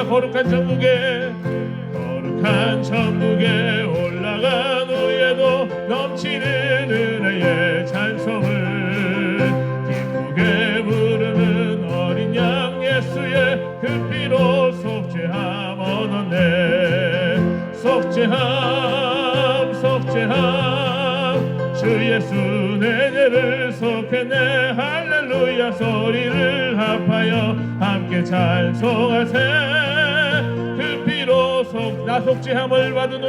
거룩한 천국에 올라간 후에도 넘치는 은혜의 찬송을 기쁘게 부르는 어린 양 예수의 그 피로 속죄함 얻었네. 속죄함 주 예수 내 죄를 속했네. 할렐루야 소리를 합하여 함께 찬송하세. 그 피로 나 속죄함을 받은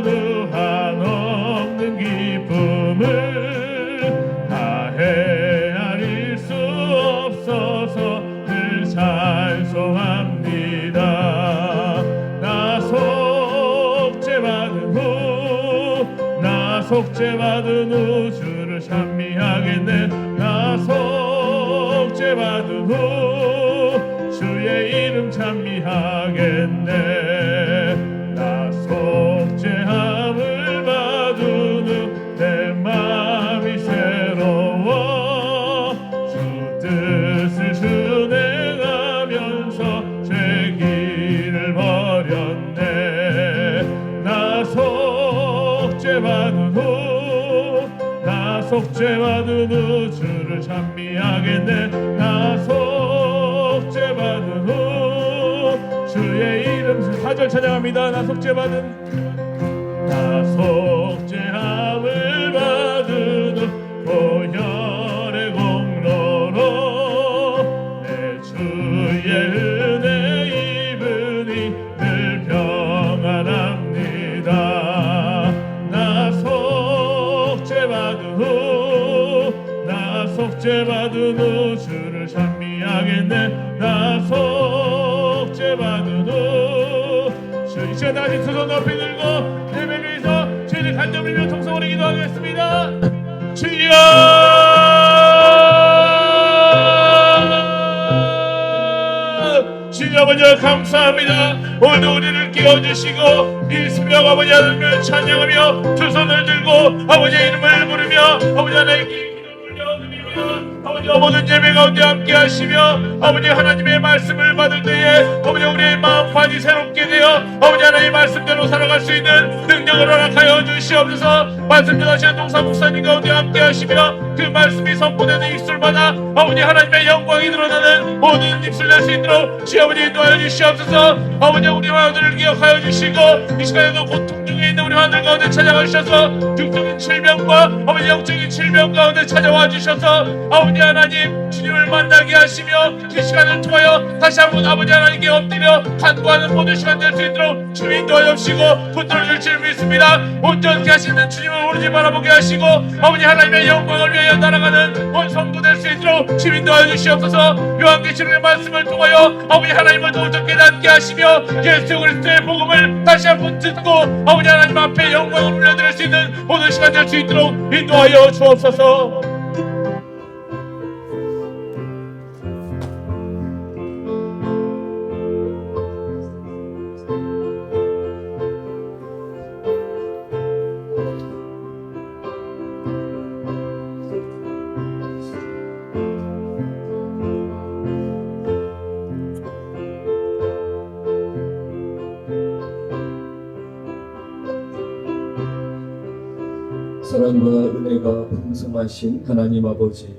후 한없는 기쁨을 다 헤아릴 수 없어서 늘 찬송합니다. 나 속죄받은 후 주를 찬미하겠네. 나 속죄받은 후 주의 이름 찬미하겠네. 나 속죄함을 받은 후 내 마음이 새로워 주 뜻을 순행하면서 제 길을 버렸네. 나 속죄받은 후 주를 찬미하겠네. 나 속죄받은 후 주의 이름 4절 찬양합니다. 나 속죄함을 받은 후 보혈의 공로로 내 주의 은혜 입으니 늘 평안합니다. 나 속죄받은 후 주를 찬미하겠네. 나 속죄받은 후 주 이 시간 다시 두 손 높이 들고 예배를 위해서 주의 간절히 통성으로 기도하겠습니다. 주여 아버지 감사합니다. 오늘도 우리를 깨워주시고 이 새벽 아버지 하나님을 찬양하며 두 손을 들고 아버지의 이름을 부르며 아버지 하나님께 아버지 모든 예배 가운데 함께 하시며 아버지 하나님의 말씀을 받을 때에 아버지 우리의 마음판이 새롭게 되어 아버지 하나님의 말씀대로 살아갈 수 있는 능력을 허락하여 주시옵소서. 말씀 전하시는 동사 목사님 가운데 함께 하시며 그 말씀이 선포되는 입술마다 아버지 하나님의 영광이 드러나는 모든 입술 낼 수 있도록 주아버지 인도하여 주시옵소서. 아버지 우리 아들을 기억하여 주시고 이 시간에도 고통 중에 있는 우리 아들 가운데 찾아가 주셔서 육적인 질병과 아버지 영적인 질병 가운데 찾아와 주셔서 아버지 하나님 주님을 만나게 하시며 이 시간을 통하여 다시 한번 아버지 하나님께 엎드려 간구하는 모든 시간 될 수 있도록 주님 인도하여 주시고 붙들어 줄 줄 믿습니다. 온전케 하시는 주님을 오로지 바라보게 하시고 아버지 하나님의 영광을 위하여 날아가는 온 성도 될 수 있도록 주님 인도하여 주시옵소서. 요한계시록의 말씀을 통하여 아버지 하나님을 더 온전케 낫게 하시며 예수 그리스도의 복음을 다시 한번 듣고 아버지 하나님 앞에 영광을 올려드릴 수 있는 모든 시간 될 수 있도록 인도하여 주옵소서. 사랑과 은혜가 풍성하신 하나님 아버지,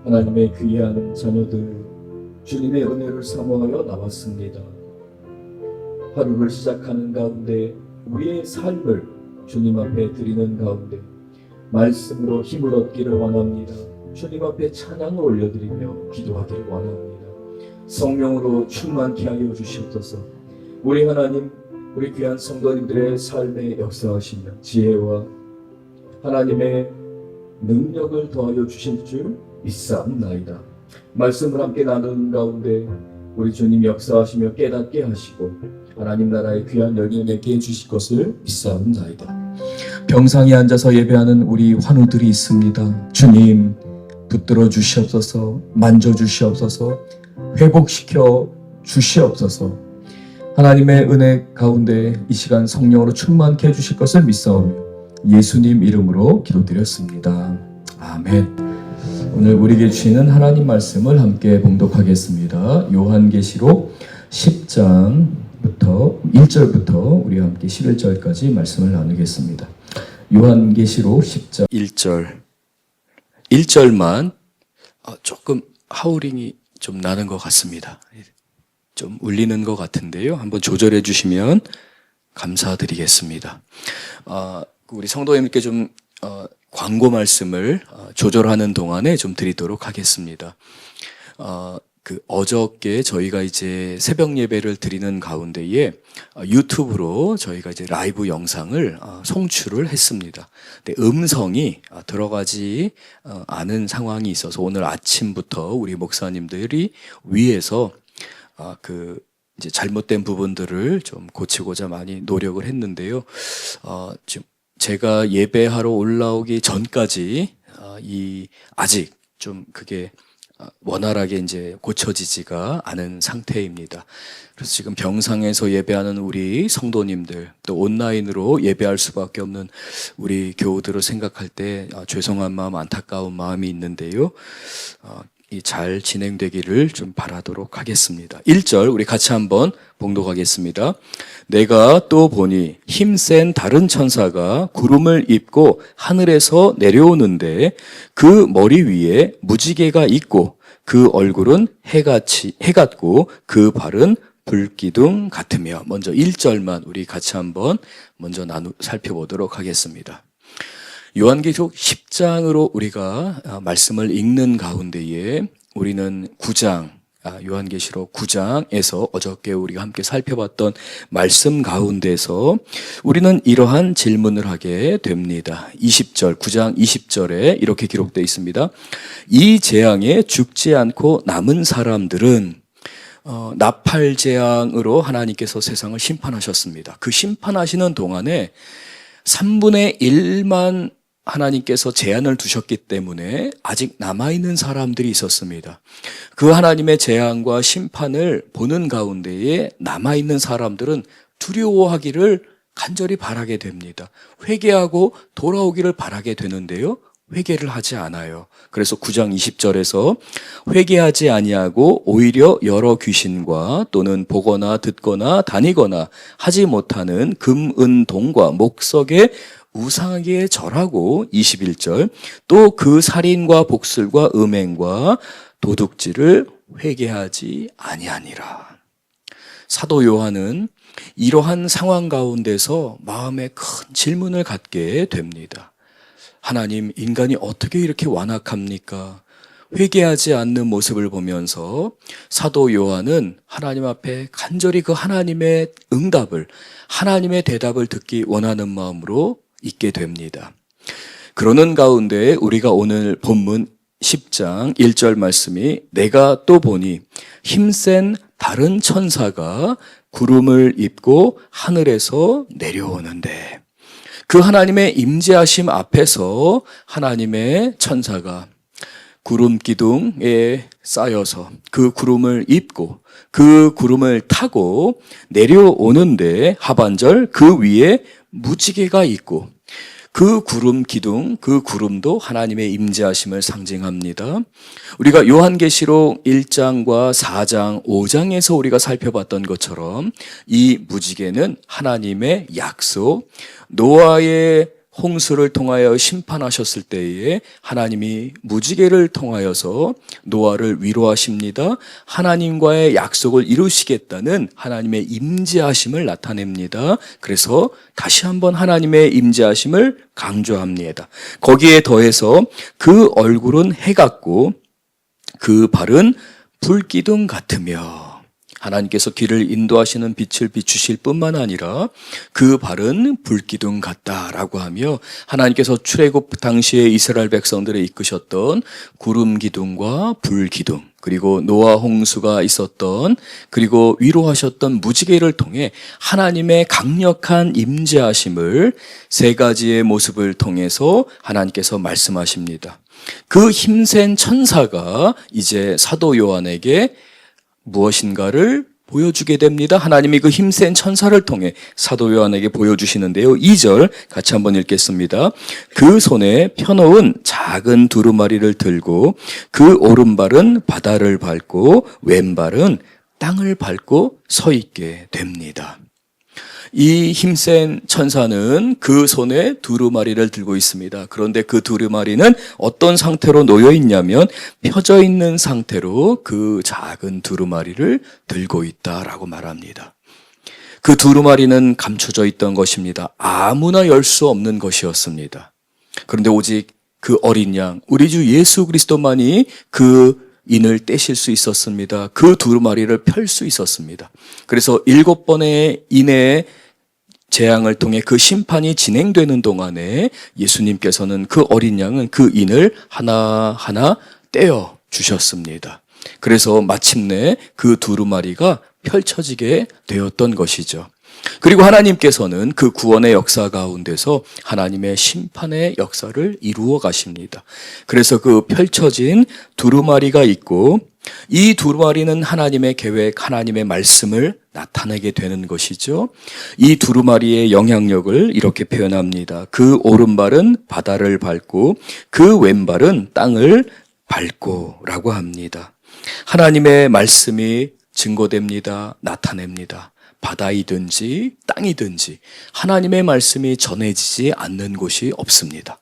하나님의 귀한 자녀들, 주님의 은혜를 사모하여 나왔습니다. 하루를 시작하는 가운데 우리의 삶을 주님 앞에 드리는 가운데 말씀으로 힘을 얻기를 원합니다. 주님 앞에 찬양을 올려드리며 기도하기를 원합니다. 성령으로 충만케 하여 주시옵소서. 우리 하나님, 우리 귀한 성도님들의 삶에 역사하시며 지혜와 하나님의 능력을 더하여 주실 줄 믿사옵나이다. 말씀을 함께 나누는 가운데 우리 주님 역사하시며 깨닫게 하시고 하나님 나라의 귀한 열매 맺게 해주실 것을 믿사옵나이다. 병상에 앉아서 예배하는 우리 환우들이 있습니다. 주님 붙들어 주시옵소서. 만져 주시옵소서. 회복시켜 주시옵소서. 하나님의 은혜 가운데 이 시간 성령으로 충만케 해주실 것을 믿사오며 예수님 이름으로 기도드렸습니다. 아멘. 오늘 우리에게 주시는 하나님 말씀을 함께 봉독하겠습니다. 요한계시록 10장부터 1절부터 우리 함께 11절까지 말씀을 나누겠습니다. 요한계시록 10장 1절만 조금 하우링이 좀 나는 것 같습니다. 좀 울리는 것 같은데요. 한번 조절해 주시면 감사드리겠습니다. 우리 성도님께 좀 광고 말씀을 조절하는 동안에 좀 드리도록 하겠습니다. 어저께 저희가 이제 새벽 예배를 드리는 가운데에 유튜브로 저희가 이제 라이브 영상을 송출을 했습니다. 근데 음성이 들어가지 않은 상황이 있어서 오늘 아침부터 우리 목사님들이 위에서 이제 잘못된 부분들을 좀 고치고자 많이 노력을 했는데요. 지금 제가 예배하러 올라오기 전까지 아직 좀 그게 원활하게 이제 고쳐지지가 않은 상태입니다. 그래서 지금 병상에서 예배하는 우리 성도님들, 또 온라인으로 예배할 수밖에 없는 우리 교우들을 생각할 때 죄송한 마음, 안타까운 마음이 있는데요. 잘 진행되기를 좀 바라도록 하겠습니다. 1절 우리 같이 한번 봉독하겠습니다. 내가 또 보니 힘센 다른 천사가 구름을 입고 하늘에서 내려오는데 그 머리 위에 무지개가 있고 그 얼굴은 해 같고 그 발은 불기둥 같으며. 먼저 1절만 우리 같이 한번 먼저 살펴보도록 하겠습니다. 요한계시록 10장으로 우리가 말씀을 읽는 가운데에 우리는 9장, 요한계시록 9장에서 어저께 우리가 함께 살펴봤던 말씀 가운데서 우리는 이러한 질문을 하게 됩니다. 20절, 9장 20절에 이렇게 기록되어 있습니다. 이 재앙에 죽지 않고 남은 사람들은 나팔재앙으로 하나님께서 세상을 심판하셨습니다. 그 심판하시는 동안에 3분의 1만 하나님께서 제한을 두셨기 때문에 아직 남아있는 사람들이 있었습니다. 그 하나님의 재앙과 심판을 보는 가운데에 남아있는 사람들은 두려워하기를 간절히 바라게 됩니다. 회개하고 돌아오기를 바라게 되는데요. 회개를 하지 않아요. 그래서 9장 20절에서 회개하지 아니하고 오히려 여러 귀신과 또는 보거나 듣거나 다니거나 하지 못하는 금, 은, 동과 목석에 우상하게 절하고 21절 또 그 살인과 복술과 음행과 도둑질을 회개하지 아니하니라. 사도 요한은 이러한 상황 가운데서 마음에 큰 질문을 갖게 됩니다. 하나님, 인간이 어떻게 이렇게 완악합니까? 회개하지 않는 모습을 보면서 사도 요한은 하나님 앞에 간절히 그 하나님의 응답을, 하나님의 대답을 듣기 원하는 마음으로 있게 됩니다. 그러는 가운데 우리가 오늘 본문 10장 1절 말씀이 내가 또 보니 힘센 다른 천사가 구름을 입고 하늘에서 내려오는데, 그 하나님의 임재하심 앞에서 하나님의 천사가 구름 기둥에 쌓여서 그 구름을 입고 그 구름을 타고 내려오는데, 하반절 그 위에 무지개가 있고, 그 구름 기둥, 그 구름도 하나님의 임재하심을 상징합니다. 우리가 요한계시록 1장과 4장, 5장에서 우리가 살펴봤던 것처럼 이 무지개는 하나님의 약속, 노아의 홍수를 통하여 심판하셨을 때에 하나님이 무지개를 통하여서 노아를 위로하십니다. 하나님과의 약속을 이루시겠다는 하나님의 임재하심을 나타냅니다. 그래서 다시 한번 하나님의 임재하심을 강조합니다. 거기에 더해서 그 얼굴은 해 같고 그 발은 불기둥 같으며, 하나님께서 길을 인도하시는 빛을 비추실 뿐만 아니라 그 발은 불기둥 같다라고 하며, 하나님께서 출애굽 당시에 이스라엘 백성들을 이끄셨던 구름 기둥과 불 기둥, 그리고 노아 홍수가 있었던, 그리고 위로하셨던 무지개를 통해 하나님의 강력한 임재하심을 세 가지의 모습을 통해서 하나님께서 말씀하십니다. 그 힘센 천사가 이제 사도 요한에게 무엇인가를 보여주게 됩니다. 하나님이 그 힘센 천사를 통해 사도 요한에게 보여주시는데요. 2절 같이 한번 읽겠습니다. 그 손에 펴놓은 작은 두루마리를 들고 그 오른발은 바다를 밟고 왼발은 땅을 밟고 서 있게 됩니다. 이 힘센 천사는 그 손에 두루마리를 들고 있습니다. 그런데 그 두루마리는 어떤 상태로 놓여 있냐면 펴져 있는 상태로 그 작은 두루마리를 들고 있다라고 말합니다. 그 두루마리는 감춰져 있던 것입니다. 아무나 열 수 없는 것이었습니다. 그런데 오직 그 어린 양, 우리 주 예수 그리스도만이 그 인을 떼실 수 있었습니다. 그 두루마리를 펼 수 있었습니다. 그래서 7번의 인의 재앙을 통해 그 심판이 진행되는 동안에 예수님께서는 그 어린 양은 그 인을 하나하나 떼어 주셨습니다. 그래서 마침내 그 두루마리가 펼쳐지게 되었던 것이죠. 그리고 하나님께서는 그 구원의 역사 가운데서 하나님의 심판의 역사를 이루어 가십니다. 그래서 그 펼쳐진 두루마리가 있고 이 두루마리는 하나님의 계획, 하나님의 말씀을 나타내게 되는 것이죠. 이 두루마리의 영향력을 이렇게 표현합니다. 그 오른발은 바다를 밟고 그 왼발은 땅을 밟고 라고 합니다. 하나님의 말씀이 증거됩니다. 나타냅니다. 바다이든지 땅이든지 하나님의 말씀이 전해지지 않는 곳이 없습니다.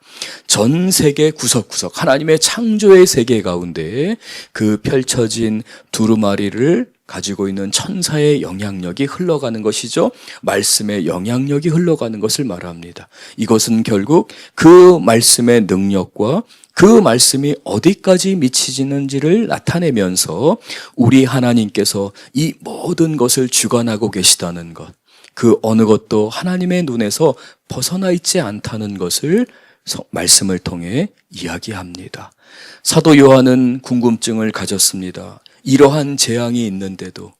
전 세계 구석구석 하나님의 창조의 세계 가운데 그 펼쳐진 두루마리를 가지고 있는 천사의 영향력이 흘러가는 것이죠. 말씀의 영향력이 흘러가는 것을 말합니다. 이것은 결국 그 말씀의 능력과 그 말씀이 어디까지 미치지는지를 나타내면서 우리 하나님께서 이 모든 것을 주관하고 계시다는 것, 그 어느 것도 하나님의 눈에서 벗어나 있지 않다는 것을 말씀을 통해 이야기합니다. 사도 요한은 궁금증을 가졌습니다. 이러한 재앙이 있는데도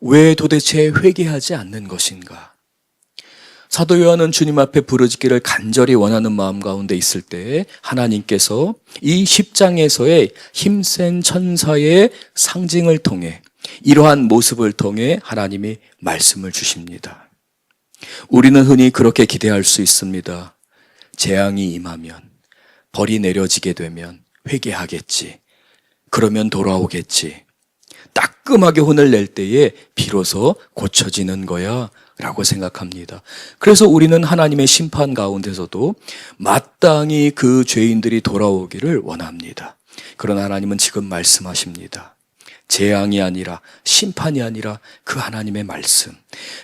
왜 도대체 회개하지 않는 것인가? 사도 요한은 주님 앞에 부르짖기를 간절히 원하는 마음 가운데 있을 때 하나님께서 이 10장에서의 힘센 천사의 상징을 통해 이러한 모습을 통해 하나님이 말씀을 주십니다. 우리는 흔히 그렇게 기대할 수 있습니다. 재앙이 임하면, 벌이 내려지게 되면 회개하겠지. 그러면 돌아오겠지. 따끔하게 혼을 낼 때에 비로소 고쳐지는 거야 라고 생각합니다. 그래서 우리는 하나님의 심판 가운데서도 마땅히 그 죄인들이 돌아오기를 원합니다. 그러나 하나님은 지금 말씀하십니다. 재앙이 아니라 심판이 아니라 그 하나님의 말씀,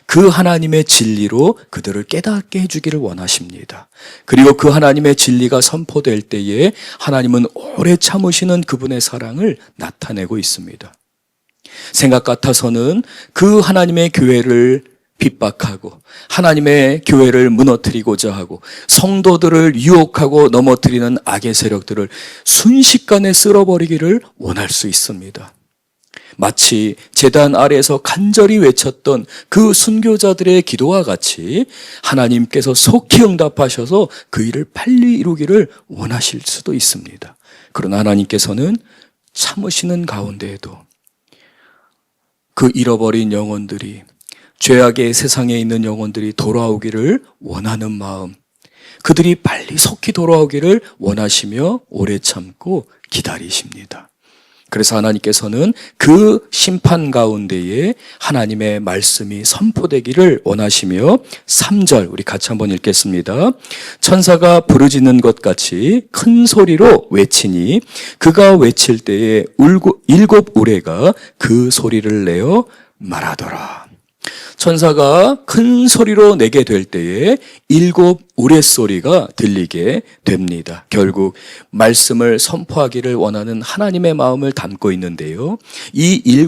그 하나님의 진리로 그들을 깨닫게 해주기를 원하십니다. 그리고 그 하나님의 진리가 선포될 때에 하나님은 오래 참으시는 그분의 사랑을 나타내고 있습니다. 생각 같아서는 그 하나님의 교회를 핍박하고 하나님의 교회를 무너뜨리고자 하고 성도들을 유혹하고 넘어뜨리는 악의 세력들을 순식간에 쓸어버리기를 원할 수 있습니다. 마치 제단 아래에서 간절히 외쳤던 그 순교자들의 기도와 같이 하나님께서 속히 응답하셔서 그 일을 빨리 이루기를 원하실 수도 있습니다. 그러나 하나님께서는 참으시는 가운데에도 그 잃어버린 영혼들이, 죄악의 세상에 있는 영혼들이 돌아오기를 원하는 마음, 그들이 빨리 속히 돌아오기를 원하시며 오래 참고 기다리십니다. 그래서 하나님께서는 그 심판 가운데에 하나님의 말씀이 선포되기를 원하시며 3절 우리 같이 한번 읽겠습니다. 천사가 부르짖는 것 같이 큰 소리로 외치니 그가 외칠 때에 일곱 우레가 그 소리를 내어 말하더라. 천사가 큰 소리로 내게 될 때에 7 우레소리가 들리게 됩니다. 결국 말씀을 선포하기를 원하는 하나님의 마음을 담고 있는데요. 이 7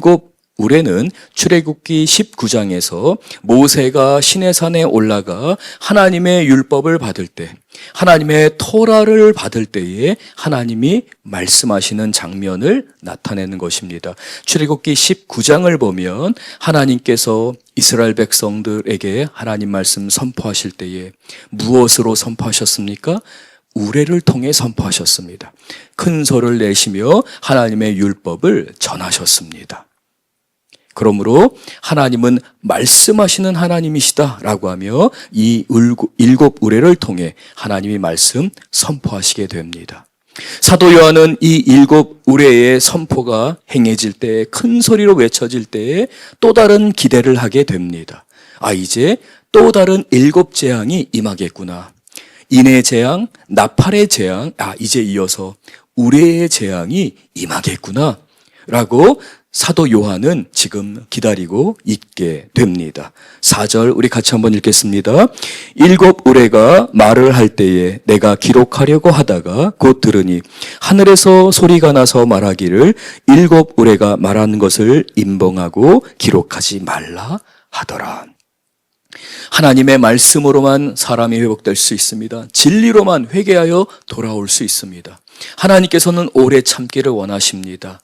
우레는 출애굽기 19장에서 모세가 시내산에 올라가 하나님의 율법을 받을 때, 하나님의 토라를 받을 때에 하나님이 말씀하시는 장면을 나타내는 것입니다. 출애굽기 19장을 보면 하나님께서 이스라엘 백성들에게 하나님 말씀 선포하실 때에 무엇으로 선포하셨습니까? 우레를 통해 선포하셨습니다. 큰 소리를 내시며 하나님의 율법을 전하셨습니다. 그러므로 하나님은 말씀하시는 하나님이시다라고 하며 이 일곱 우레를 통해 하나님이 말씀 선포하시게 됩니다. 사도 요한은 이 일곱 우레의 선포가 행해질 때, 큰 소리로 외쳐질 때에 또 다른 기대를 하게 됩니다. 이제 또 다른 일곱 재앙이 임하겠구나. 인의 재앙, 나팔의 재앙, 이제 이어서 우레의 재앙이 임하겠구나 라고 사도 요한은 지금 기다리고 있게 됩니다. 4절 우리 같이 한번 읽겠습니다. 일곱 우레가 말을 할 때에 내가 기록하려고 하다가 곧 들으니 하늘에서 소리가 나서 말하기를 일곱 우레가 말하는 것을 임봉하고 기록하지 말라 하더라. 하나님의 말씀으로만 사람이 회복될 수 있습니다. 진리로만 회개하여 돌아올 수 있습니다. 하나님께서는 오래 참기를 원하십니다.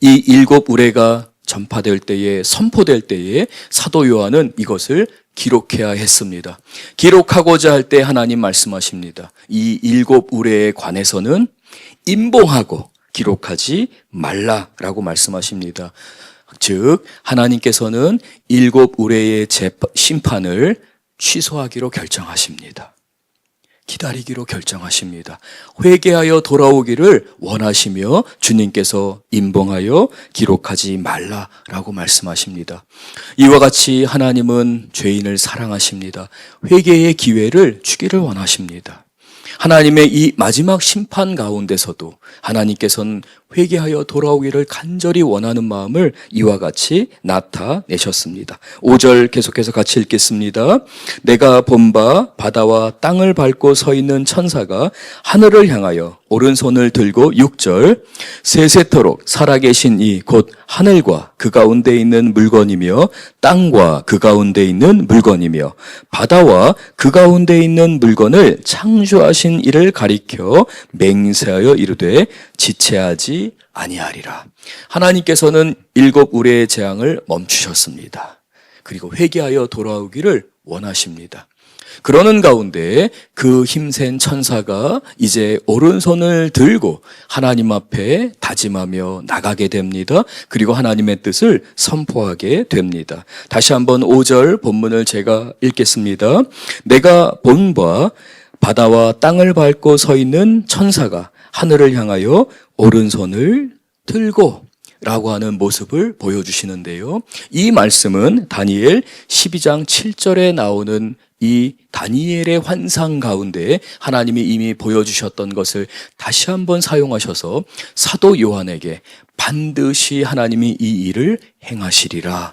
이 일곱 우레가 전파될 때에, 선포될 때에 사도 요한은 이것을 기록해야 했습니다. 기록하고자 할 때 하나님 말씀하십니다. 이 일곱 우레에 관해서는 임봉하고 기록하지 말라라고 말씀하십니다. 즉 하나님께서는 일곱 우레의 심판을 취소하기로 결정하십니다. 기다리기로 결정하십니다. 회개하여 돌아오기를 원하시며 주님께서 임봉하여 기록하지 말라라고 말씀하십니다. 이와 같이 하나님은 죄인을 사랑하십니다. 회개의 기회를 주기를 원하십니다. 하나님의 이 마지막 심판 가운데서도 하나님께서는 회개하여 돌아오기를 간절히 원하는 마음을 이와 같이 나타내셨습니다. 5절 계속해서 같이 읽겠습니다. 내가 본 바 바다와 땅을 밟고 서 있는 천사가 하늘을 향하여 오른손을 들고 6절 세세토록 살아계신 이 곧 하늘과 그 가운데 있는 물건이며 땅과 그 가운데 있는 물건이며 바다와 그 가운데 있는 물건을 창조하신 이를 가리켜 맹세하여 이르되 지체하지 아니하리라. 하나님께서는 일곱 우레의 재앙을 멈추셨습니다. 그리고 회개하여 돌아오기를 원하십니다. 그러는 가운데 그 힘센 천사가 이제 오른손을 들고 하나님 앞에 다짐하며 나가게 됩니다. 그리고 하나님의 뜻을 선포하게 됩니다. 다시 한번 5절 본문을 제가 읽겠습니다. 내가 본 바 바다와 땅을 밟고 서 있는 천사가 하늘을 향하여 오른손을 들고 라고 하는 모습을 보여주시는데요. 이 말씀은 다니엘 12장 7절에 나오는 이 다니엘의 환상 가운데 하나님이 이미 보여주셨던 것을 다시 한번 사용하셔서 사도 요한에게 반드시 하나님이 이 일을 행하시리라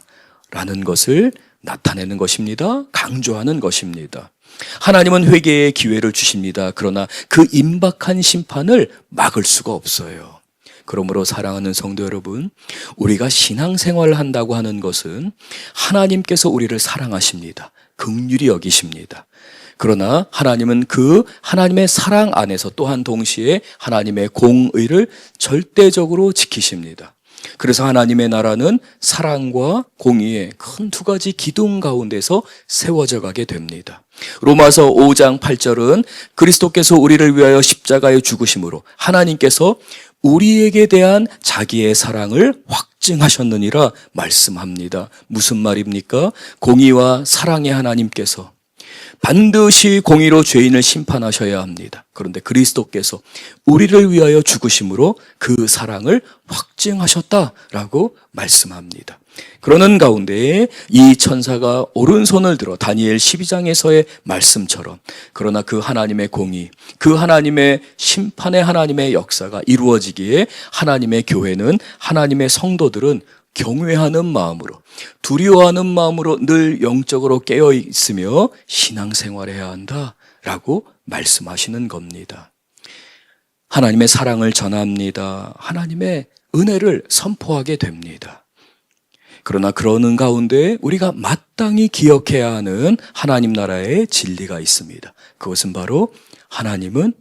라는 것을 나타내는 것입니다. 강조하는 것입니다. 하나님은 회개의 기회를 주십니다. 그러나 그 임박한 심판을 막을 수가 없어요. 그러므로 사랑하는 성도 여러분, 우리가 신앙생활을 한다고 하는 것은 하나님께서 우리를 사랑하십니다. 긍휼히 여기십니다. 그러나 하나님은 그 하나님의 사랑 안에서 또한 동시에 하나님의 공의를 절대적으로 지키십니다. 그래서 하나님의 나라는 사랑과 공의의 큰 두 가지 기둥 가운데서 세워져 가게 됩니다. 로마서 5장 8절은 그리스도께서 우리를 위하여 십자가에 죽으심으로 하나님께서 우리에게 대한 자기의 사랑을 확증하셨느니라 말씀합니다. 무슨 말입니까? 공의와 사랑의 하나님께서 반드시 공의로 죄인을 심판하셔야 합니다. 그런데 그리스도께서 우리를 위하여 죽으심으로 그 사랑을 확증하셨다라고 말씀합니다. 그러는 가운데 이 천사가 오른손을 들어 다니엘 12장에서의 말씀처럼 그러나 그 하나님의 공의, 그 하나님의 심판의 하나님의 역사가 이루어지기에 하나님의 교회는, 하나님의 성도들은 경외하는 마음으로, 두려워하는 마음으로 늘 영적으로 깨어 있으며 신앙생활해야 한다라고 말씀하시는 겁니다. 하나님의 사랑을 전합니다. 하나님의 은혜를 선포하게 됩니다. 그러나 그러는 가운데 우리가 마땅히 기억해야 하는 하나님 나라의 진리가 있습니다. 그것은 바로 하나님은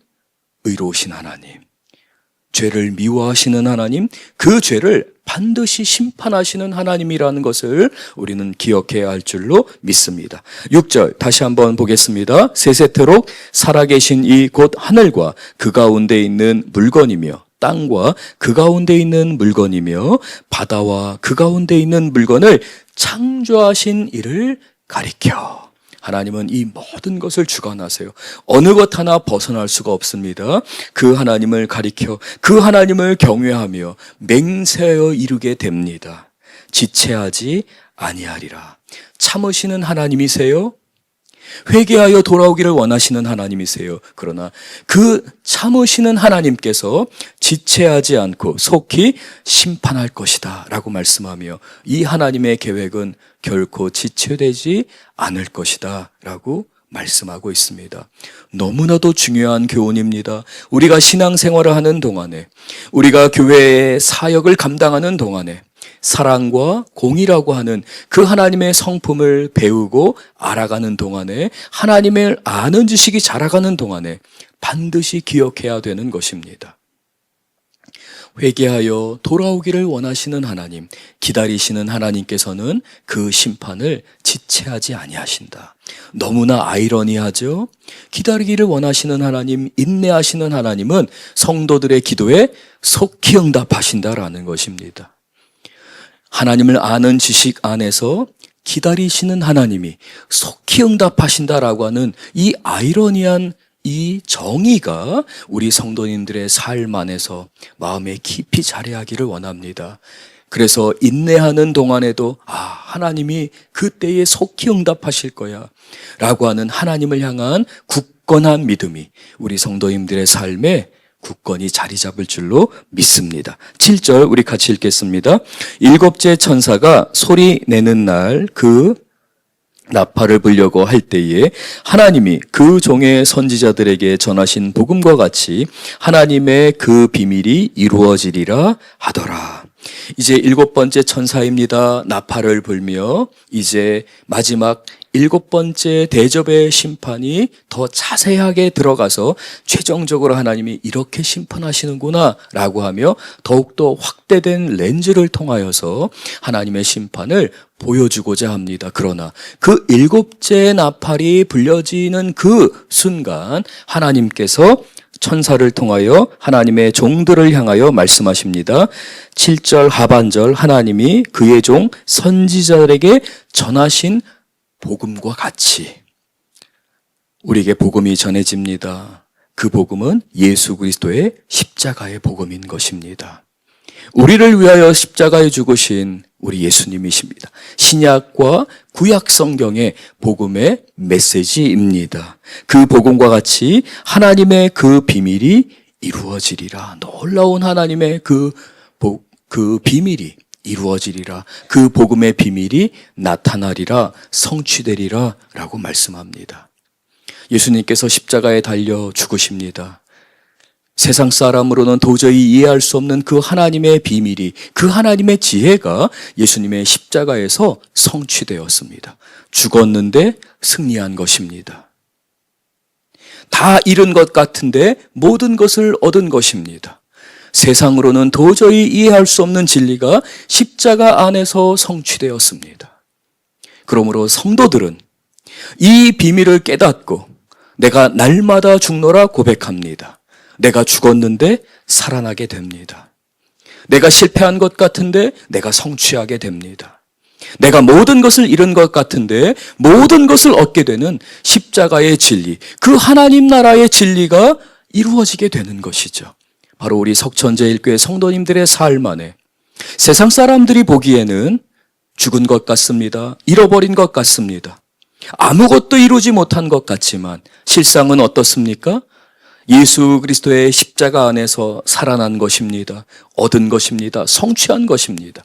의로우신 하나님, 죄를 미워하시는 하나님, 그 죄를 반드시 심판하시는 하나님이라는 것을 우리는 기억해야 할 줄로 믿습니다. 6절 다시 한번 보겠습니다. 세세토록 살아계신 이 곧 하늘과 그 가운데 있는 물건이며 땅과 그 가운데 있는 물건이며 바다와 그 가운데 있는 물건을 창조하신 이를 가리켜. 하나님은 이 모든 것을 주관하세요. 어느 것 하나 벗어날 수가 없습니다. 그 하나님을 가리켜 그 하나님을 경외하며 맹세하여 이루게 됩니다. 지체하지 아니하리라. 참으시는 하나님이세요. 회개하여 돌아오기를 원하시는 하나님이세요. 그러나 그 참으시는 하나님께서 지체하지 않고 속히 심판할 것이다 라고 말씀하며 이 하나님의 계획은 결코 지체되지 않을 것이다 라고 말씀하고 있습니다. 너무나도 중요한 교훈입니다. 우리가 신앙생활을 하는 동안에, 우리가 교회의 사역을 감당하는 동안에 사랑과 공의라고 하는 그 하나님의 성품을 배우고 알아가는 동안에, 하나님을 아는 지식이 자라가는 동안에 반드시 기억해야 되는 것입니다. 회개하여 돌아오기를 원하시는 하나님, 기다리시는 하나님께서는 그 심판을 지체하지 아니하신다. 너무나 아이러니하죠? 기다리기를 원하시는 하나님, 인내하시는 하나님은 성도들의 기도에 속히 응답하신다라는 것입니다. 하나님을 아는 지식 안에서 기다리시는 하나님이 속히 응답하신다라고 하는 이 아이러니한 이 정의가 우리 성도님들의 삶 안에서 마음에 깊이 자리하기를 원합니다. 그래서 인내하는 동안에도 하나님이 그때에 속히 응답하실 거야 라고 하는 하나님을 향한 굳건한 믿음이 우리 성도님들의 삶에 굳건히 자리 잡을 줄로 믿습니다. 7절 우리 같이 읽겠습니다. 일곱째 천사가 소리 내는 날 그 나팔을 불려고 할 때에 하나님이 그 종의 선지자들에게 전하신 복음과 같이 하나님의 그 비밀이 이루어지리라 하더라. 이제 일곱 번째 천사입니다. 나팔을 불며 이제 마지막 일곱 번째 대접의 심판이 더 자세하게 들어가서 최종적으로 하나님이 이렇게 심판하시는구나 라고 하며 더욱더 확대된 렌즈를 통하여서 하나님의 심판을 보여주고자 합니다. 그러나 그 일곱째 나팔이 불려지는 그 순간 하나님께서 천사를 통하여 하나님의 종들을 향하여 말씀하십니다. 7절 하반절 하나님이 그의 종 선지자들에게 전하신 복음과 같이 우리에게 복음이 전해집니다. 그 복음은 예수 그리스도의 십자가의 복음인 것입니다. 우리를 위하여 십자가에 죽으신 우리 예수님이십니다. 신약과 구약 성경의 복음의 메시지입니다. 그 복음과 같이 하나님의 그 비밀이 이루어지리라. 놀라운 하나님의 그 비밀이 이루어지리라. 그 복음의 비밀이 나타나리라, 성취되리라 라고 말씀합니다. 예수님께서 십자가에 달려 죽으십니다. 세상 사람으로는 도저히 이해할 수 없는 그 하나님의 비밀이, 그 하나님의 지혜가 예수님의 십자가에서 성취되었습니다. 죽었는데 승리한 것입니다. 다 잃은 것 같은데 모든 것을 얻은 것입니다. 세상으로는 도저히 이해할 수 없는 진리가 십자가 안에서 성취되었습니다. 그러므로 성도들은 이 비밀을 깨닫고 내가 날마다 죽노라 고백합니다. 내가 죽었는데 살아나게 됩니다. 내가 실패한 것 같은데 내가 성취하게 됩니다. 내가 모든 것을 잃은 것 같은데 모든 것을 얻게 되는 십자가의 진리, 그 하나님 나라의 진리가 이루어지게 되는 것이죠. 바로 우리 석천제일교회 성도님들의 삶 안에 세상 사람들이 보기에는 죽은 것 같습니다. 잃어버린 것 같습니다. 아무것도 이루지 못한 것 같지만 실상은 어떻습니까? 예수 그리스도의 십자가 안에서 살아난 것입니다. 얻은 것입니다. 성취한 것입니다.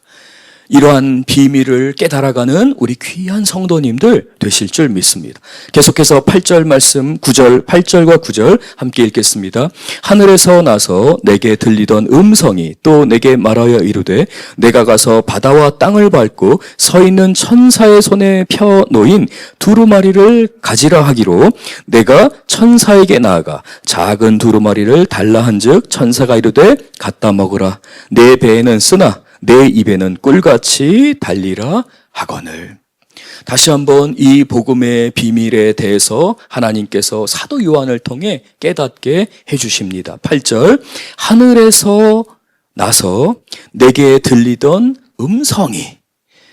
이러한 비밀을 깨달아가는 우리 귀한 성도님들 되실 줄 믿습니다. 계속해서 8절 말씀 8절과 9절 함께 읽겠습니다. 하늘에서 나서 내게 들리던 음성이 또 내게 말하여 이르되 내가 가서 바다와 땅을 밟고 서 있는 천사의 손에 펴 놓인 두루마리를 가지라 하기로 내가 천사에게 나아가 작은 두루마리를 달라 한즉 천사가 이르되 갖다 먹으라. 내 배에는 쓰나 내 입에는 꿀같이 달리라 하거늘. 다시 한번 이 복음의 비밀에 대해서 하나님께서 사도 요한을 통해 깨닫게 해주십니다. 8절, 하늘에서 나서 내게 들리던 음성이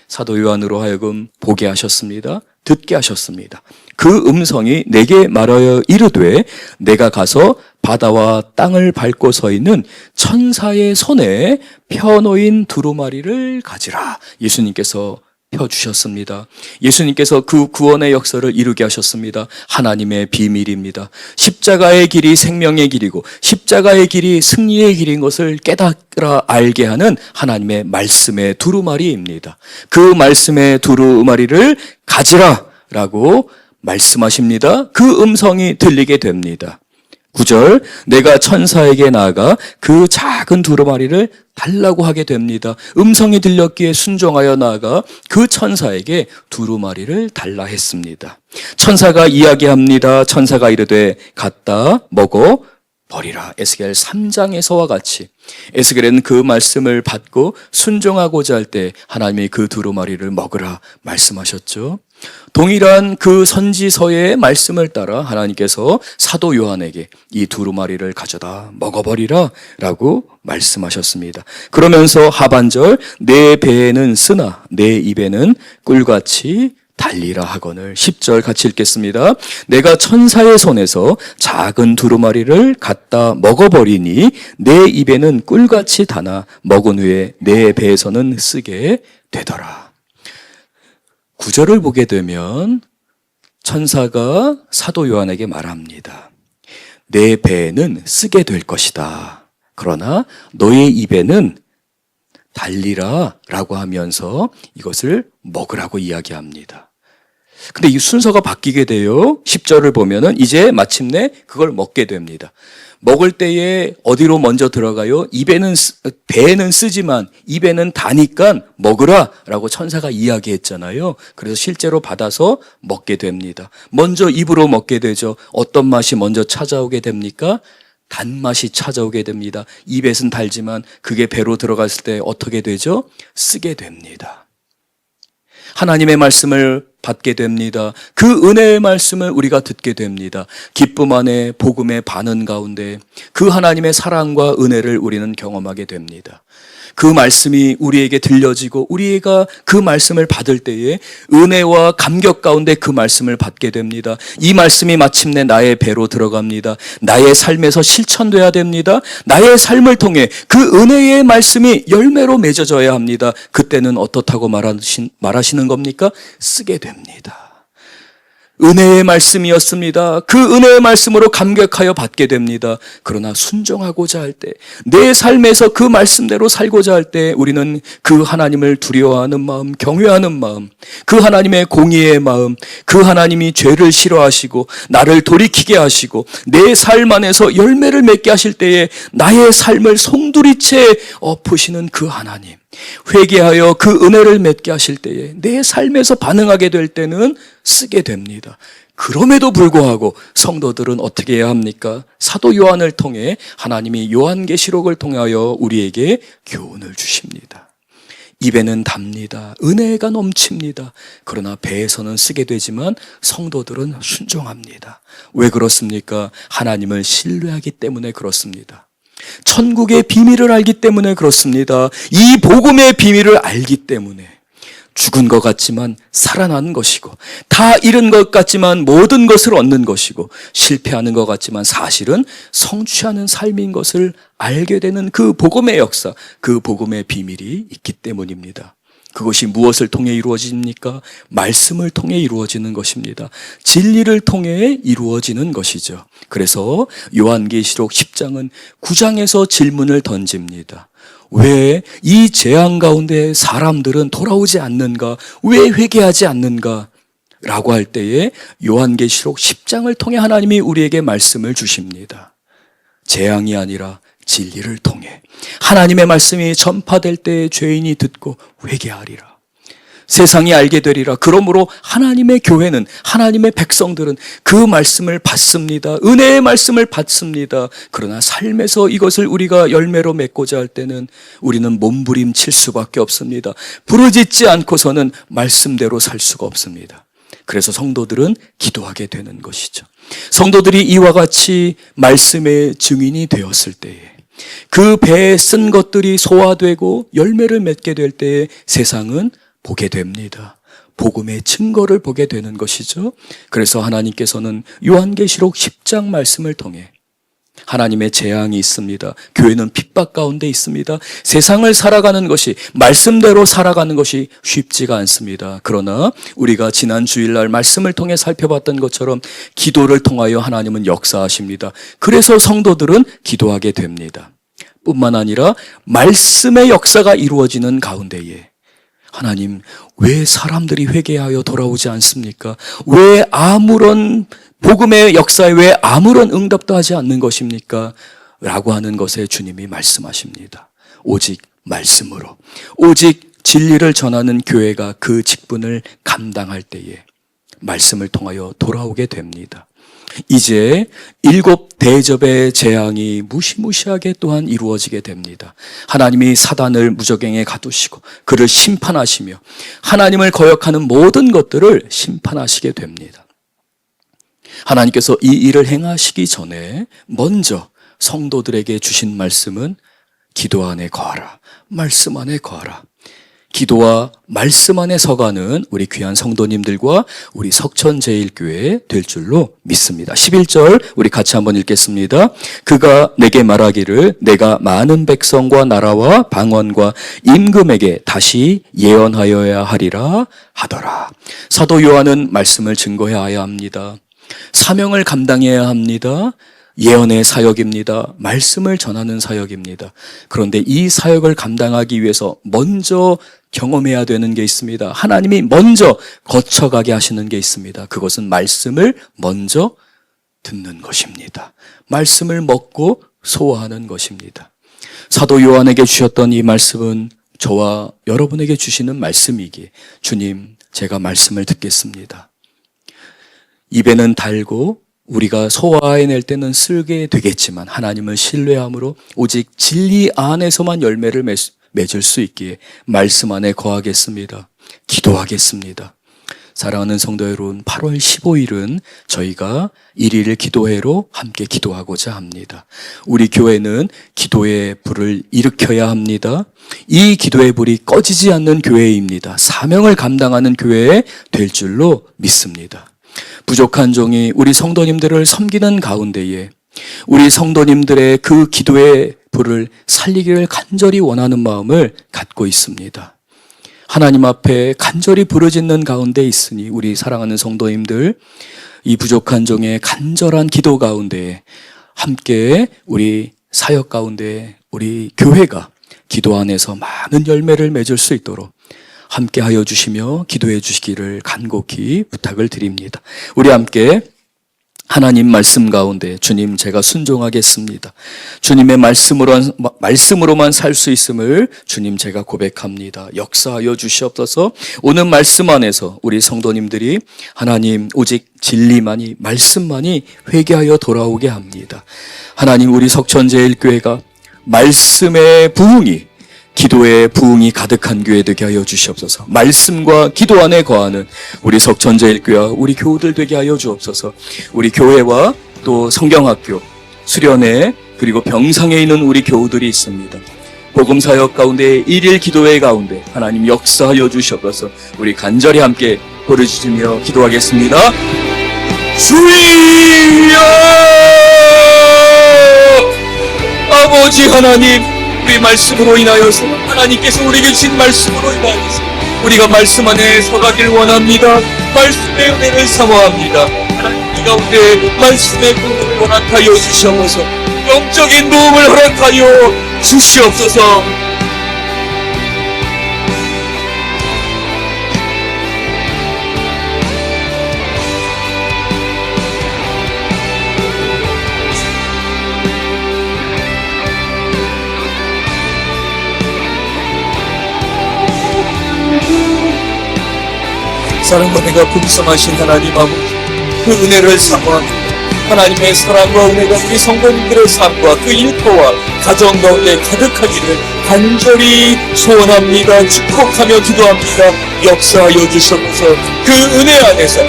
사도 요한으로 하여금 보게 하셨습니다. 듣게 하셨습니다. 그 음성이 내게 말하여 이르되 내가 가서 바다와 땅을 밟고 서 있는 천사의 손에 펴놓인 두루마리를 가지라. 예수님께서 펴주셨습니다. 예수님께서 그 구원의 역사를 이루게 하셨습니다. 하나님의 비밀입니다. 십자가의 길이 생명의 길이고 십자가의 길이 승리의 길인 것을 깨달아 알게 하는 하나님의 말씀의 두루마리입니다. 그 말씀의 두루마리를 가지라 라고 말씀하십니다. 그 음성이 들리게 됩니다. 9절, 내가 천사에게 나아가 그 작은 두루마리를 달라고 하게 됩니다. 음성이 들렸기에 순종하여 나아가 그 천사에게 두루마리를 달라 했습니다. 천사가 이야기합니다. 천사가 이르되 갖다 먹어 버리라. 에스겔 3장에서와 같이 에스겔은 그 말씀을 받고 순종하고자 할 때 하나님이 그 두루마리를 먹으라 말씀하셨죠. 동일한 그 선지서의 말씀을 따라 하나님께서 사도 요한에게 이 두루마리를 가져다 먹어버리라 라고 말씀하셨습니다. 그러면서 하반절, 내 배에는 쓰나 내 입에는 꿀같이 달리라 하거늘. 10절 같이 읽겠습니다. 내가 천사의 손에서 작은 두루마리를 갖다 먹어버리니 내 입에는 꿀같이 다나 먹은 후에 내 배에서는 쓰게 되더라. 9절을 보게 되면 천사가 사도 요한에게 말합니다. 내 배에는 쓰게 될 것이다. 그러나 너의 입에는 달리라 라고 하면서 이것을 먹으라고 이야기합니다. 근데 이 순서가 바뀌게 돼요. 10절을 보면은 이제 마침내 그걸 먹게 됩니다. 먹을 때에 어디로 먼저 들어가요? 배에는 쓰지만 입에는 다니까 먹으라 라고 천사가 이야기했잖아요. 그래서 실제로 받아서 먹게 됩니다. 먼저 입으로 먹게 되죠. 어떤 맛이 먼저 찾아오게 됩니까? 단맛이 찾아오게 됩니다. 입에선 달지만 그게 배로 들어갔을 때 어떻게 되죠? 쓰게 됩니다. 하나님의 말씀을 받게 됩니다. 그 은혜의 말씀을 우리가 듣게 됩니다. 기쁨 안에 복음의 반응 가운데 그 하나님의 사랑과 은혜를 우리는 경험하게 됩니다. 그 말씀이 우리에게 들려지고 우리가 그 말씀을 받을 때에 은혜와 감격 가운데 그 말씀을 받게 됩니다. 이 말씀이 마침내 나의 배로 들어갑니다. 나의 삶에서 실천돼야 됩니다. 나의 삶을 통해 그 은혜의 말씀이 열매로 맺어져야 합니다. 그때는 어떻다고 말하시는 겁니까? 쓰게 됩니다. 은혜의 말씀이었습니다. 그 은혜의 말씀으로 감격하여 받게 됩니다. 그러나 순종하고자 할 때, 내 삶에서 그 말씀대로 살고자 할 때 우리는 그 하나님을 두려워하는 마음, 경외하는 마음, 그 하나님의 공의의 마음, 그 하나님이 죄를 싫어하시고 나를 돌이키게 하시고 내 삶 안에서 열매를 맺게 하실 때에 나의 삶을 송두리째 엎으시는 그 하나님, 회개하여 그 은혜를 맺게 하실 때에 내 삶에서 반응하게 될 때는 쓰게 됩니다. 그럼에도 불구하고 성도들은 어떻게 해야 합니까? 사도 요한을 통해 하나님이 요한계시록을 통하여 우리에게 교훈을 주십니다. 입에는 답니다. 은혜가 넘칩니다. 그러나 배에서는 쓰게 되지만 성도들은 순종합니다. 왜 그렇습니까? 하나님을 신뢰하기 때문에 그렇습니다. 천국의 비밀을 알기 때문에 그렇습니다. 이 복음의 비밀을 알기 때문에 죽은 것 같지만 살아난 것이고 다 잃은 것 같지만 모든 것을 얻는 것이고 실패하는 것 같지만 사실은 성취하는 삶인 것을 알게 되는 그 복음의 역사, 그 복음의 비밀이 있기 때문입니다. 그것이 무엇을 통해 이루어집니까? 말씀을 통해 이루어지는 것입니다. 진리를 통해 이루어지는 것이죠. 그래서 요한계시록 10장은 9장에서 질문을 던집니다. 왜 이 재앙 가운데 사람들은 돌아오지 않는가? 왜 회개하지 않는가? 라고 할 때에 요한계시록 10장을 통해 하나님이 우리에게 말씀을 주십니다. 재앙이 아니라 진리를 통해 하나님의 말씀이 전파될 때에 죄인이 듣고 회개하리라. 세상이 알게 되리라. 그러므로 하나님의 교회는, 하나님의 백성들은 그 말씀을 받습니다. 은혜의 말씀을 받습니다. 그러나 삶에서 이것을 우리가 열매로 맺고자 할 때는 우리는 몸부림칠 수밖에 없습니다. 부르짖지 않고서는 말씀대로 살 수가 없습니다. 그래서 성도들은 기도하게 되는 것이죠. 성도들이 이와 같이 말씀의 증인이 되었을 때에, 그 배에 쓴 것들이 소화되고 열매를 맺게 될 때에 세상은 보게 됩니다. 복음의 증거를 보게 되는 것이죠. 그래서 하나님께서는 요한계시록 10장 말씀을 통해 하나님의 재앙이 있습니다. 교회는 핍박 가운데 있습니다. 세상을 살아가는 것이, 말씀대로 살아가는 것이 쉽지가 않습니다. 그러나 우리가 지난 주일날 말씀을 통해 살펴봤던 것처럼 기도를 통하여 하나님은 역사하십니다. 그래서 성도들은 기도하게 됩니다. 뿐만 아니라 말씀의 역사가 이루어지는 가운데에 하나님, 왜 사람들이 회개하여 돌아오지 않습니까? 왜 아무런 복음의 역사에 왜 아무런 응답도 하지 않는 것입니까? 라고 하는 것에 주님이 말씀하십니다. 오직 말씀으로, 오직 진리를 전하는 교회가 그 직분을 감당할 때에 말씀을 통하여 돌아오게 됩니다. 이제 7 대접의 재앙이 무시무시하게 또한 이루어지게 됩니다. 하나님이 사단을 무저갱에 가두시고 그를 심판하시며 하나님을 거역하는 모든 것들을 심판하시게 됩니다. 하나님께서 이 일을 행하시기 전에 먼저 성도들에게 주신 말씀은 기도 안에 거하라, 말씀 안에 거하라. 기도와 말씀 안에 서가는 우리 귀한 성도님들과 우리 석천제일교회 될 줄로 믿습니다. 11절 우리 같이 한번 읽겠습니다. 그가 내게 말하기를 내가 많은 백성과 나라와 방언과 임금에게 다시 예언하여야 하리라 하더라. 사도 요한은 말씀을 증거해야 합니다. 사명을 감당해야 합니다. 예언의 사역입니다. 말씀을 전하는 사역입니다. 그런데 이 사역을 감당하기 위해서 먼저 경험해야 되는 게 있습니다. 하나님이 먼저 거쳐가게 하시는 게 있습니다. 그것은 말씀을 먼저 듣는 것입니다. 말씀을 먹고 소화하는 것입니다. 사도 요한에게 주셨던 이 말씀은 저와 여러분에게 주시는 말씀이기에 주님, 제가 말씀을 듣겠습니다. 입에는 달고 우리가 소화해낼 때는 쓸게 되겠지만 하나님을 신뢰함으로 오직 진리 안에서만 열매를 맺을 수 있기에 말씀 안에 거하겠습니다. 기도하겠습니다. 사랑하는 성도 여러분, 8월 15일은 저희가 1일 기도회로 함께 기도하고자 합니다. 우리 교회는 기도의 불을 일으켜야 합니다. 이 기도의 불이 꺼지지 않는 교회입니다. 사명을 감당하는 교회 될 줄로 믿습니다. 부족한 종이 우리 성도님들을 섬기는 가운데에 우리 성도님들의 그 기도의 불을 살리기를 간절히 원하는 마음을 갖고 있습니다. 하나님 앞에 간절히 부르짖는 가운데 있으니 우리 사랑하는 성도님들, 이 부족한 종의 간절한 기도 가운데 함께 우리 사역 가운데 우리 교회가 기도 안에서 많은 열매를 맺을 수 있도록 함께 하여 주시며 기도해 주시기를 간곡히 부탁을 드립니다. 우리 함께 하나님 말씀 가운데 주님, 제가 순종하겠습니다. 주님의 말씀으로만 살 수 있음을 주님, 제가 고백합니다. 역사하여 주시옵소서. 오늘 말씀 안에서 우리 성도님들이 하나님 오직 진리만이, 말씀만이 회개하여 돌아오게 합니다. 하나님, 우리 석천제일교회가 말씀의 부흥이, 기도의 부흥이 가득한 교회 되게 하여 주시옵소서. 말씀과 기도 안에 거하는 우리 석천제일교회와 우리 교우들 되게 하여 주옵소서. 우리 교회와 또 성경학교, 수련회, 그리고 병상에 있는 우리 교우들이 있습니다. 복음사역 가운데, 일일 기도회 가운데 하나님 역사하여 주시옵소서. 우리 간절히 함께 부르짖으며 기도하겠습니다. 주여! 아버지 하나님, 우리 말씀으로 인하여서, 하나님께서 우리에게 주신 말씀으로 인하여서 우리가 말씀 안에 서가길 원합니다. 말씀의 은혜를 사모합니다. 하나님, 이 가운데 말씀의 부흥을 허락하여 주시옵소서. 영적인 도움을 허락하여 주시옵소서. 사랑과 은혜가 풍성하신 하나님 아버지, 그 은혜를 사모합니다. 하나님의 사랑과 은혜가 우리 성도님들의 삶과 그 일터와 가정 가운데 가득하기를 간절히 소원합니다. 축복하며 기도합니다. 역사하여 주셔서 그 은혜 안에서,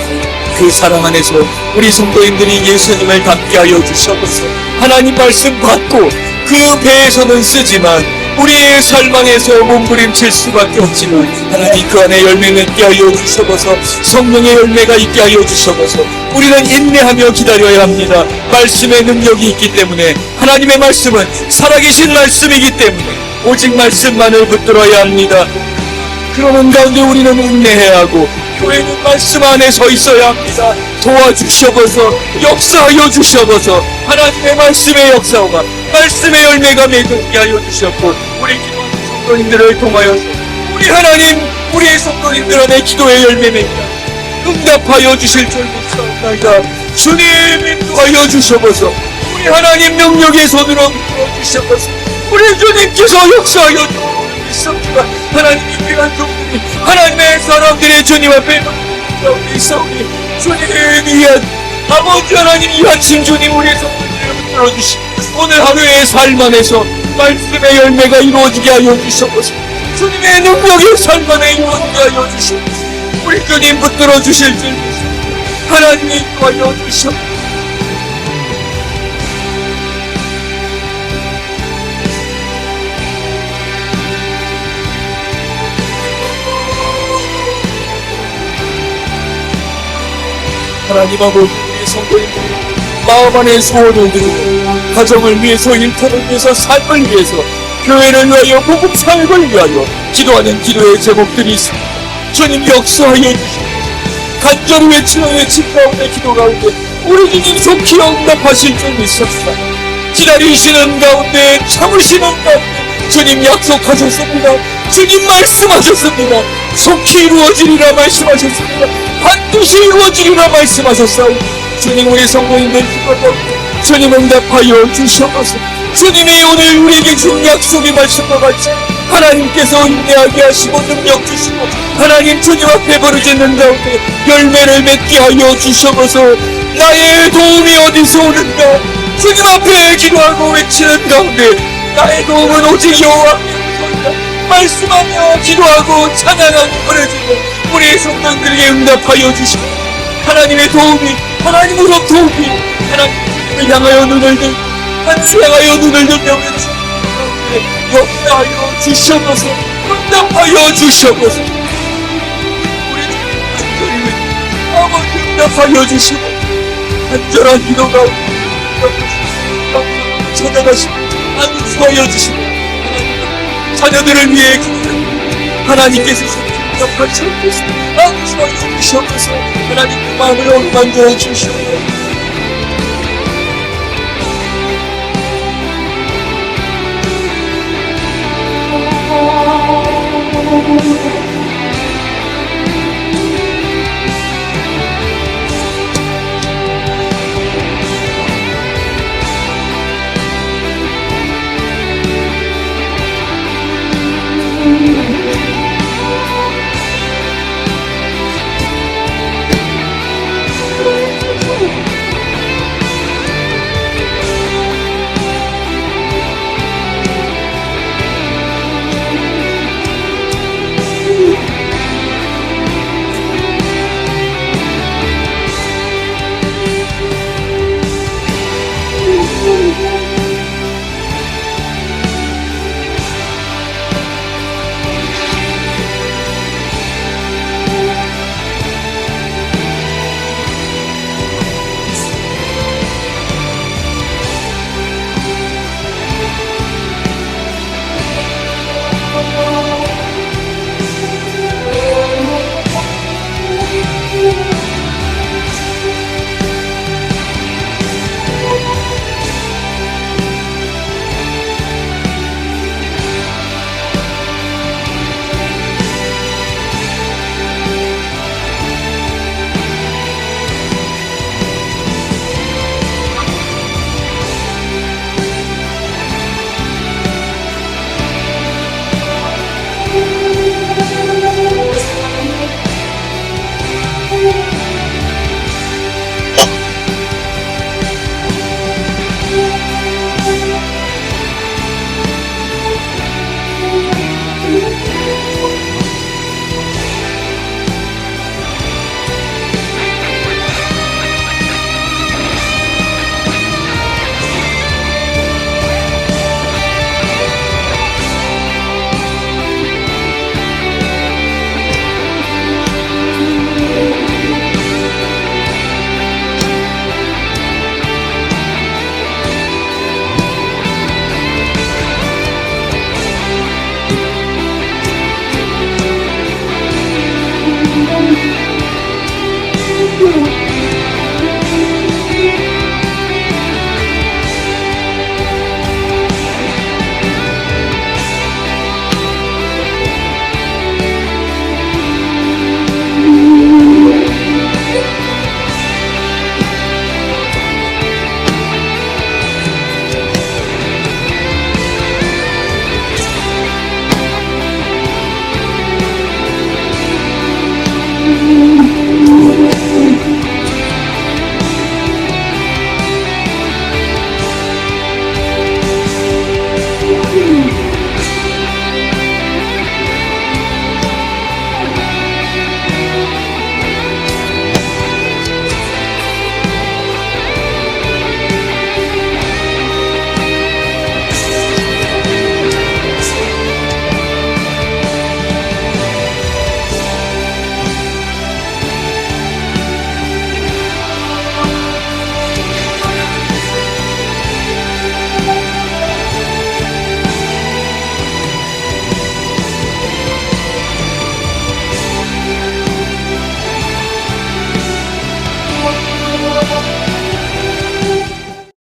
그 사랑 안에서 우리 성도님들이 예수님을 닮게 하여 주셔서 하나님 말씀 받고 그 배에서는 쓰지만 우리의 삶 안에서 몸부림칠 수밖에 없지만 하나님 그 안에 열매는 있게 하여 주셔서 성령의 열매가 있게 하여 주셔서 우리는 인내하며 기다려야 합니다. 말씀의 능력이 있기 때문에, 하나님의 말씀은 살아계신 말씀이기 때문에 오직 말씀만을 붙들어야 합니다. 그러는 가운데 우리는 인내해야 하고 교회는 말씀 안에 서 있어야 합니다. 도와주셔서 역사하여 주셔서 하나님의 말씀의 역사와 말씀의 열매가 맺게 하여 주셨고, 우리 기도하는 성도님들을 통하여서 우리 하나님, 우리의 성도님들 안에 기도의 열매 맺게 응답하여 주실 줄 믿사옵나이다. 주님 인도하여 주셔서 우리 하나님 능력의 손으로 밀어주셔서 우리 주님께서 역사하여 주옵니다. 하나님이 귀한 종들이 하나님의 사람들의 주님 앞에 있사오니 주님 위한 아버지 하나님, 이 아침 주님 우리의 성도들을 붙들어 주시고 오늘 하루의 삶 안에서 말씀의 열매가 이루어지게 하여 주셔서 주님의 능력의 삶 안에 이루어지게 하여 주시고 우리 주님 붙들어 주실 줄 믿습니다. 하나님이 인도하여 주시옵소서. 하나님 아버지, 우리 성도님들 마음 안에 소원을 드리고 가정을 위해서, 일터를 위해서, 삶을 위해서, 교회를 위하여, 복음 사역을 위하여 기도하는 기도의 제목들이 있습니다. 주님 역사하여 주시옵소서. 간절히 외치는 외침 가운데, 기도 가운데 우리 주님 속히 응답하실 줄 믿습니다. 기다리시는 가운데, 참으시는 가운데 주님 약속하셨습니다. 주님 말씀하셨습니다. 속히 이루어지리라 말씀하셨습니다. 반드시 이루어지리라 말씀하셨사오니 주님 우리 성도님들 기도하고 주님 응답하여 주셔서 주님이 오늘 우리에게 준 약속의 말씀과 같이 하나님께서 인내하게 하시고 능력 주시고 하나님 주님 앞에 부르짖는 가운데 열매를 맺게 하여 주셔서 나의 도움이 어디서 오는가, 주님 앞에 기도하고 외치는 가운데 나의 도움은 오직 여호와께로소이다 말씀하며 기도하고 찬양하고 부르짖는 우리 성도들에게 응답하여 주시고 하나님의 도움이, 하나님으로 도움이, 하나님을 향하여 눈을 들고 한수 향하여 눈을 들며 외치는 가운데 역사하여 주셔서 응답하여 주셔서 우리 주님 아버지 응답하여 주시고 간절한 기도 가운데 찾아가시고 안수하여 주시고 자녀들을 위해 기도하는 하나님께서 응답하시옵소서. 안수하여 주시옵소서. 하나님 그 마음을 어루만져 주시옵소서. 주님